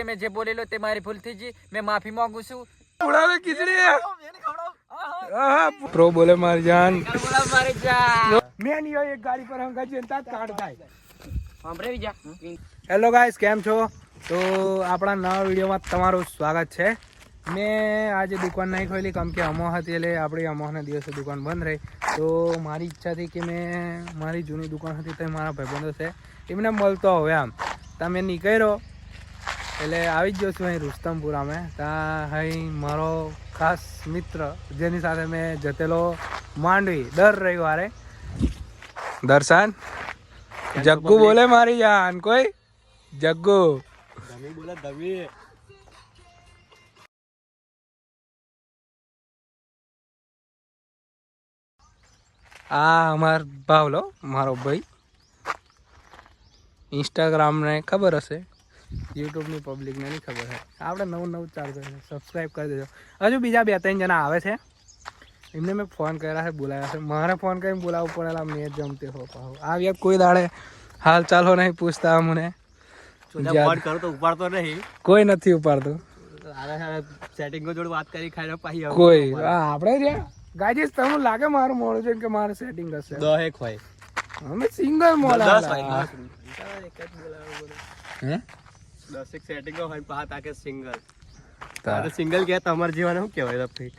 मैं जे बोलेलो ते मारी भूल थी जी, मैं माफी मांगू छू। उड़ावे किसने प्रो बोले मारी जान मैं नहीं हो एक गाड़ी पर हमका जनता काट થાય સાંભળે જા। હેલો ગાઈસ કેમ છો? તો આપણા નવા વિડીયોમાં તમારું સ્વાગત છે। મેં આજે દુકાન નહીં ખોલી કેમ કે અમો હતી એટલે આપણી અમોના દિવસે દુકાન બંધ રહી। તો મારી ઈચ્છા હતી કે મેં મારી જૂની દુકાન હતી તે મારા ભાઈબંધો છે એમને મળતો હવે આમ તમે નીકળ્યો એટલે આવી જ ગયો છું અહીં રુસ્તમપુરામાં। ત્યાં અહીં મારો ખાસ મિત્ર જેની સાથે મેં જતેલો માંડવી દર રવિવારે દર્શન જગ્ગુ બોલે મારી જાન કોઈ જગ્ગુ ધમી બોલે ધમી આ અમાર ભાવલો મારો ભાઈ ઇન્સ્ટાગ્રામ ને ખબર હશે યુટ્યુબની પબ્લિકને નહીં ખબર છે આપણે નવું ચાલુ કરીને સબસ્ક્રાઈબ કરી દેજો। હજુ બીજા 2-3 જણા આવે છે એમને મેં ફોન કર્યા છે બોલાવ્યા છે મારે ફોન કરીને બોલાવવું પડેલા મેં જમતે હો પાહો આવ્યા કોઈ દાડે હાલ ચાલો નહીં પૂછતા મને ફોન કરો તો ઉપાડતો નહીં કોઈ નથી ઉપાડતું સેટિંગો જોડે વાત કરી ખાઈને પાહી આવો કોઈ આપણે રહ્યા ગાજીસ તમને લાગે મારું મોડું છે કે મારે સેટિંગ હશે 10 હોય અમે સિંગલ મોડા 10 હોય હે 10 સેટિંગો હોય પાહ તાકે સિંગલ તો સિંગલ કે તમાર જીવન શું કહેવાય તપથી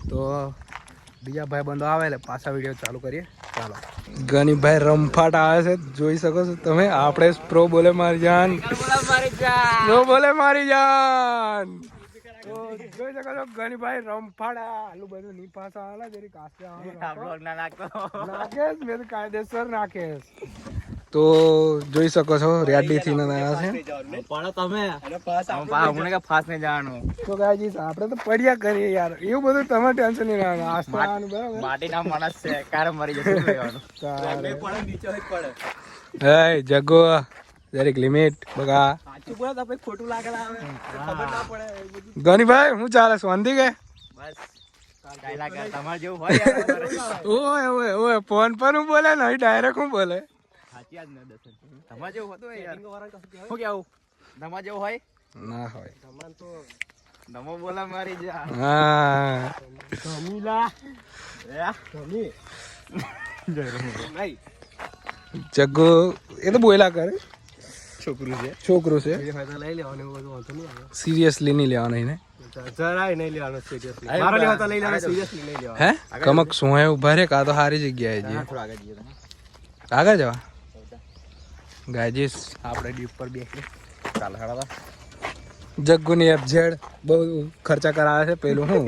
તો બીજા ભાઈ બંધો આવે એટલે પાછા વિડીયો ચાલુ કરીએ ચાલો। ગનીભાઈ રમફાટ આવે છે જોઈ શકો છો તમે આપણે પ્રો બોલે મારી જાન પ્રો બોલે મારી જાન તો જોઈ શકો છો ગનીભાઈ રમફાટ આલું બધું ની પાછા આલા જરી કાસ્તે નાખે મેં કાયદેસર નાખે તો જોઈ શકો છો રેડી થી આવ્યા છે પણ તમે હમણાં કે ફાસ નહીં જવાનું તો ગાજી આપણે તો પડ્યા કરીએ યાર એવું બધું તમે ટેન્શન નહીં લેવાનું આસ્તે આવવાનું બરાબર માટીના માણસ છે કારે મરી જશે લેવાનું પડે નીચે જ પડે હે જગો જરીક લિમિટ બગા સાચું બોલે તો પછી ખોટું લાગે આવે ખબર ના પડે ગનીભાઈ હું ચાલે શાંતિ કે બસ ડાયલોગ તમાર જેવું હોય યાર ઓય ઓય ફોન પર હું બોલે નહીં ડાયરેક્ટ હું બોલે સાચી જ ન દર્શન તમાર જેવું હતું યાર શું કેવું તમાર જેવું હોય ના હોય તમાર તો નમો બોલા મારી જા હા ધમીલા ધમી જય રમ નહીં જગ્ગુ એ તો બોયલા કરે છોકરું છે છોકરું છે લઈ લેવાનું એવું બધું વાંધો નહીં આવે સિરિયસલી નહીં લેવાનું એને જરાય નહીં લેવાનું સિરિયસલી મારો લેવા તો લઈ લેવાનું સિરિયસલી નહીં લેવાનું હે કમક સોય ઉભા રે કા તો સારી જગ્યાએ જઈએ થોડા આગળ જઈએ આગળ જવા ગાજીસ આપણે ડીપ પર બેસીએ ચાલ હાડા જગ્ગુની એફઝેડ બહુ ખર્ચા કરાવે છે પેલું હું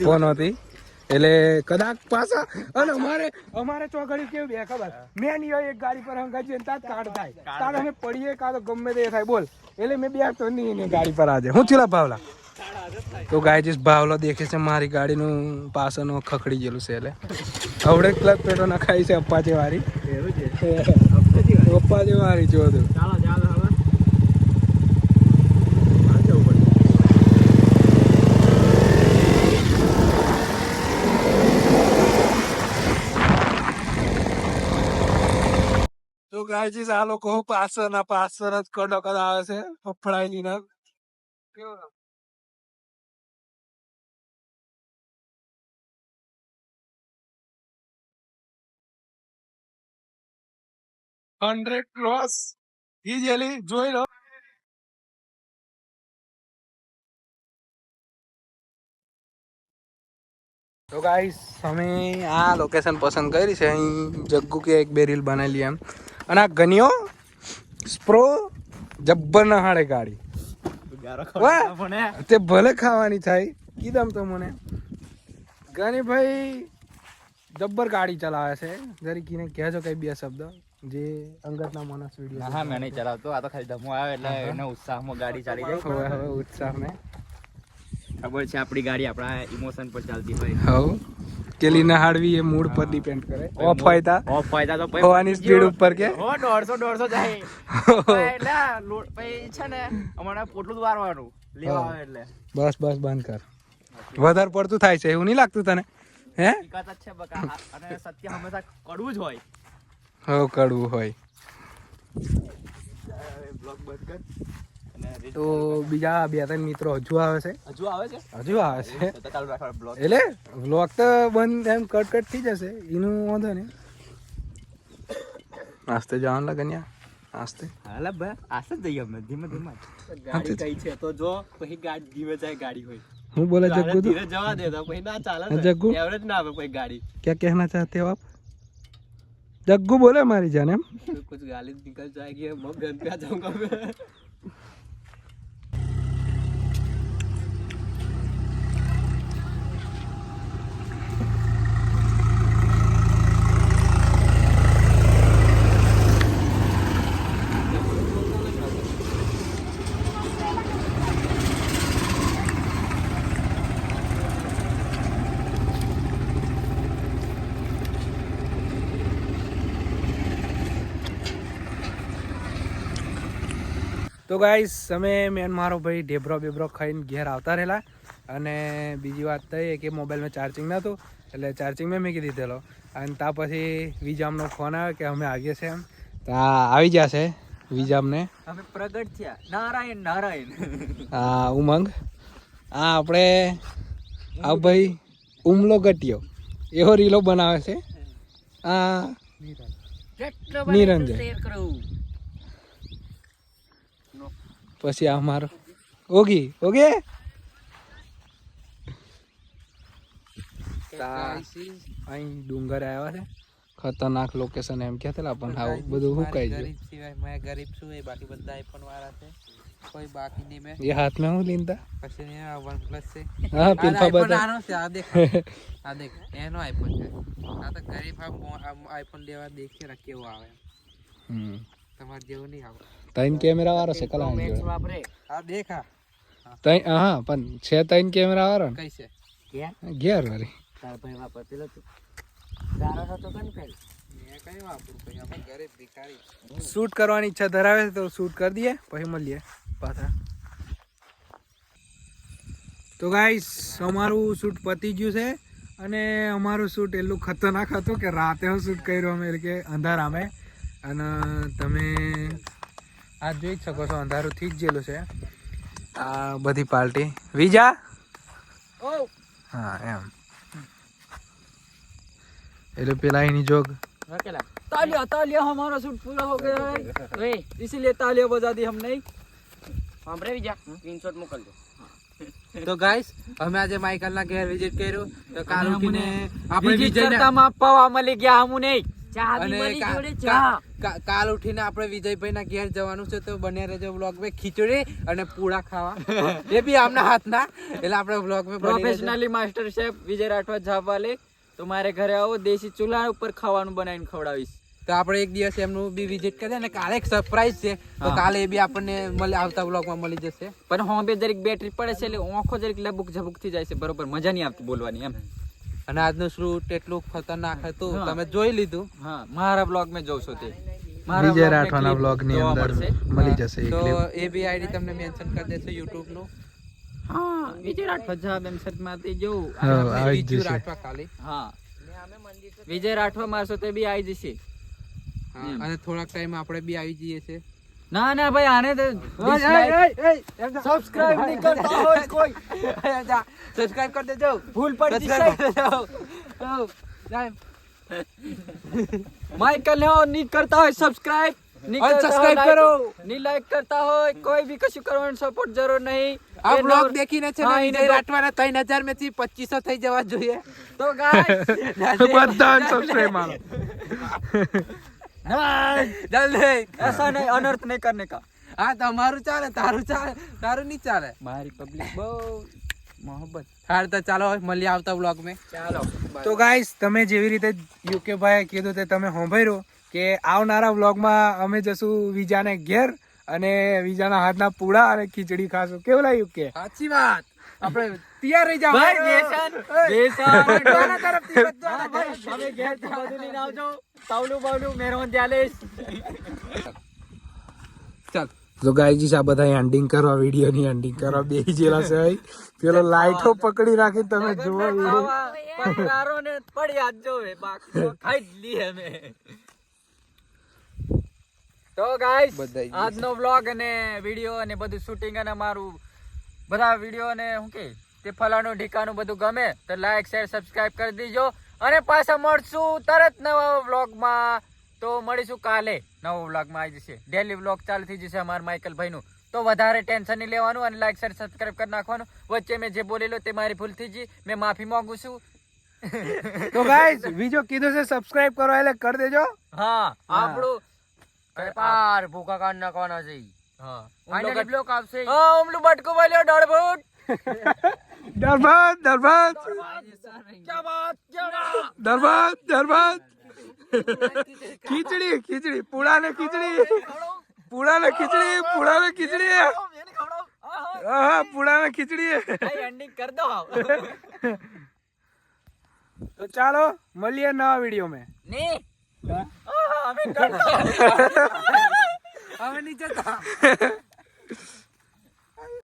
ફોન હતી એટલે કદાચ પાછા અને અમારે ચોકડી કેવું બે ખબર મેં નહીં હોય એક ગાડી પર હંગા જઈએ તાં કાઢ થાય તાર અમે પડીએ કાં તો ગમે તે થાય બોલ એટલે મેં બે તો નહીં ગાડી પર આજે હું ચીલા ભાવલા તો ગાયજીસ ભાવલો દેખે છે મારી ગાડીનું પાછળનું ખખડી ગયેલું છે એટલે આવડે ક્લબ પેટો નખાઈ છે અપ્પાચે વાળી અપ્પાચે વાળી જોધું ચાલો ચાલો હવે તો ગાયજીસ આ લોકો પાછળ જ કડક આવે છે ફફડાયેલી ના કેવું 100 ક્રોસ ઇઝીલી જોઈ લો। તો ગાઈસ અમે આ લોકેશન પસંદ કરી છે અહીં જગ્ગુ કે એક બે રીલ બનાવેલી એમ અને આ ગનિયો સ્પ્રો જબ્બર ના હાડે ગાડી તે ભલે ખાવાની થાય કીધમ તો મને ગનીભાઈ જબ્બર ગાડી ચલાવે છે જરી કીને કહેજો કઈ બે શબ્દ જે અંગતના માણસ વિડિયો હા મેં નહીં ચલાવતો આ તો ખાલી ધમો આવે એટલે એનો ઉત્સાહમાં ગાડી ચાલી જાય હવે ઉત્સાહ મે ખબર છે આપણી ગાડી આપણા ઇમોશન પર ચાલતી હોય હવ કેલી ના હાડવી એ મૂડ પર ડિપેન્ડ કરે ઓફ હોય તો હવાની સ્પીડ ઉપર કે 150 જાય એટલે લોડ પછી છે ને અમારે પોટલું વારવાનું લેવા આવે એટલે બસ બંધ કર વધારે પડતું થાય છે એવું નહીં લાગતું તને હે હકીકત જ છે બકા અને સત્ય હંમેશા કડવું જ હોય હવ કડવું હોય બ્લોગ બંધ કર અને તો બીજા 2-3 મિત્રો હજુ આવે છે હજુ આવે છે તો ચાલુ રાખવાનો બ્લોગ. એટલે વ્લોગ તો બંધ એમ કટ થઈ જશે એનું વાંધો નહીં. આસ્તે જવાનું લાગે ને આસ્તે. હાલા ભાઈ આસે જ જઈએ અમે ધીમે ધીમે. ગાડી કઈ છે તો જો પછી ગાડી ધીમે જાય ગાડી હોય. હું બોલે જગ્ગુ તું ધીરે જવા દે તો પછી ના ચાલે ને. જગ્ગુ એવરેજ ના આવે પછી ગાડી. क्या कहना चाहते हो आप? जग्गू बोले हमारी जान हम. कुछ गाली निकल जाएगी मैं घर पे आ जाऊंगा मैं. તો ગાઈસ અમે મેન મારો ભાઈ ઢેબરો ખાઈને ઘેર આવતા રહેલા અને બીજી વાત તો એ કે મોબાઈલમાં ચાર્જિંગ નહોતું એટલે ચાર્જિંગમાં મૂકી દીધેલો અને ત્યાં પછી વિજામનો ફોન આવ્યો કે અમે આવીએ છીએ એમ તો આવી જશે વિજામને. અમે પ્રગટ થયા. નારાયણ નારાયણ. હા ઉમંગ. હા આપણે આ ભાઈ ઉમલો ગટિયો એવો રીલો બનાવે છે. આ નિરંજન. પછી આ મારો ઓગી અહીં ડુંગર આવ્યા છે ખતરનાક લોકેશન એમ કહેતા પણ આવું બધું હુકાઈ ગયું. मैं गरीब છું એ બાકી બધા આઈફોન વાળા છે કોઈ બાકી નહીં. મેં ये हाथ में હું લીંदा પછી ને OnePlus છે. હા પિલ્ફા બધા આનો છે આ દેખ એનો આઈફોન છે. આ તો ગરીબ આઈફોન લેવા દેખી ને કેવો આવે તમારે જેવું નહીં આવે. ત્રણ કેમેરા વાળો છે કલા મેક્સ વાપરે આ દેખા હા પણ છે ત્રણ કેમેરા વાળો ને કઈ છે ક્યાં ઘેર વાળી તાર ભાઈ વાપર પેલો તું તારો હતો કન ફેલ મેં કઈ વાપરું ભાઈ આપણે ગરીબ ભિખારી. શૂટ કરવાની ઈચ્છા ધરાવે છે તો શૂટ કરી દઈએ પછી મળીએ પાછા. તો ગાઈસ અમારું શૂટ પતી ગયું છે અને અમારું શૂટ એટલું ખતરનાક હતું કે રાતે હું શૂટ કર્યું અમે એટલે કે અંધારામે અને તમે આ જોઈ જ શકો છો અંધારું થઈ જ ગયેલું છે આ બધી પાર્ટી વિજા. હા એમ એટલે પેલા એની જોગ तालियां हमारा शूट पूरा हो गया है वे इसीलिए तालियां बजा दी हमने. हमरे भी जा स्क्रीनशॉट मोकल दो. તો ગાઈસ અમે આજે માઈકલના ઘેર વિઝિટ કર્યું તો કાલ ઉઠીને આપણે વિજયમાં પવા મળી ગયા હમું નહીં ચા અને મળી જોડે ચા કાલ ઉઠીને આપણે વિજયભાઈના ઘેર જવાનું છે તો બને રહેજો વ્લોગ માં ખીચડી અને પૂડા ખાવા એ બી આમના હાથના એટલે આપણે વ્લોગ માં પ્રોફેશનલી માસ્ટર શેફ વિજય રાઠવા જાપ વાલે તમારે ઘરે આવો દેશી ચૂલા ઉપર ખાવાનું બનાવીને ખવડાવીશ. તો આપણે એક દિવસ એમનું બી વિઝિટ કરીએ અને કાલે એક સરપ્રાઈઝ છે તો કાલે એ બી આપણને આવતા વ્લોગ માં મળી જશે. પણ હોં બે જરીક બેટરી પડે છે એટલે આંખો જરીક લબુક ઝબુક થઈ જાય છે બરોબર મજા નહીં આવતી બોલવાની એમ. અને આજનું શૂટ એટલું ખતરનાક હતું તમે જોઈ લીધું. હા મારા બ્લોગ માં જોશો તે વિજય રાઠવાના બ્લોગ ની અંદર મળી જશે તો એ બી આઈડી તમને મેન્શન કરી દેશે YouTube નું. હા વિજય રાઠવા જાબ એમ સર્ચ મારતી જો વિજય રાઠવા ખાલી હા વિજય રાઠવા મારશો તે બી આવી જશે. અને થોડાક ટાઈમ આપણે બી આવી જઈએ છે. ના ના ભાઈ આને તો સબસ્ક્રાઇબ નહીં કરતા હોય કોઈ સબસ્ક્રાઇબ કરી દેજો ભૂલ પડી જશે. માઈકલ ને નહીં કરતા હોય સબસ્ક્રાઇબ સબસ્ક્રાઇબ કરો નહીં લાઈક કરતા હોય કોઈ બી કશું કરવાનું સપોર્ટ જરૂર નહીં. આ બ્લોગ દેખીને છે ને વિજય રાઠવાના 3000 માંથી 2500 થઈ જવા જોઈએ. તો ગાઈસ બધા સબસ્ક્રાઇબ મારો जल्दी ऐसा नहीं अनर्थ नहीं करने का. हाँ તમારું ચાલે તારું નહીં ચાલે. મારી પબ્લિક બહુ મોહબ્બત. હાર તો ચાલો મળીએ આવતા વ્લોગ માં. ચાલો તો ગાઈસ તમે જેવી રીતે યુકે ભાઈ કીધું તે તમે સાંભળ્યું કે આવનારા વ્લોગમાં અમે જશું વિજાને ઘેર અને વિજાના હાથના પૂડા અને ખીચડી ખાશું. કેવું લાગ્યું કે સાચી વાત આપણે તૈયાર રહી જાવ ભાઈ દેશન બધા તરફથી બધા હવે ઘેર થી બધું લઈને આવજો તાવલું બાવલું મેરોન ત્યાલેશ. ચાલ તો ગાઈસ આ બધા એન્ડિંગ કરવા વિડિયો ની એન્ડિંગ કરવા બેહી જેલા છે પેલો લાઈટો પકડી રાખી તમે જુઓ પકડારો ને પડી આજ જોવે બાકી તો ખાઈ જ લી અમે. તો ગાઈસ બધાય આજનો વ્લોગ અને વિડીયો અને બધું શૂટિંગ અને મારું બધા વિડીયો અને શું કે તે ફલાણું ઢીકાનું બધું ગમે તો લાઈક શેર સબસ્ક્રાઇબ કરી દીજો અને પાછા મળશું તરત નવા વ્લોગમાં. તો મળીશું કાલે નવો વ્લોગમાં આવી જશે. ડેલી વ્લોગ ચાલુ થઈ જશે અમારા માઇકલભાઈનું. તો વધારે ટેન્શન નહીં લેવાનું અને લાઈક શેર સબસ્ક્રાઇબ કરી નાખવાનું. વચ્ચે મેં જે બોલેલો તે મારી ભૂલ થઈ ગઈ, મેં માફી માંગુ છું. તો ગાઈસ બીજો કીધું છે સબસ્ક્રાઇબ કરો એટલે કરી દેજો. હા આપણું પાર ભૂકા કાઢ નાખવાના છે. હા ફાઇનલી બ્લોક આવશે. હા ઓમલું બટકું બોલ્યો દળભૂત. દરબાર દરબાર ક્યા બાત દરબાર ખીચડી ખીચડી પૂળાને ખીચડી પૂળાને ખીચડી પૂળાને ખીચડી હા પૂળાને ખીચડી. એન્ડિંગ કર દો. તો ચાલો મળીએ નવા વિડીયો में. ની હવે નીચે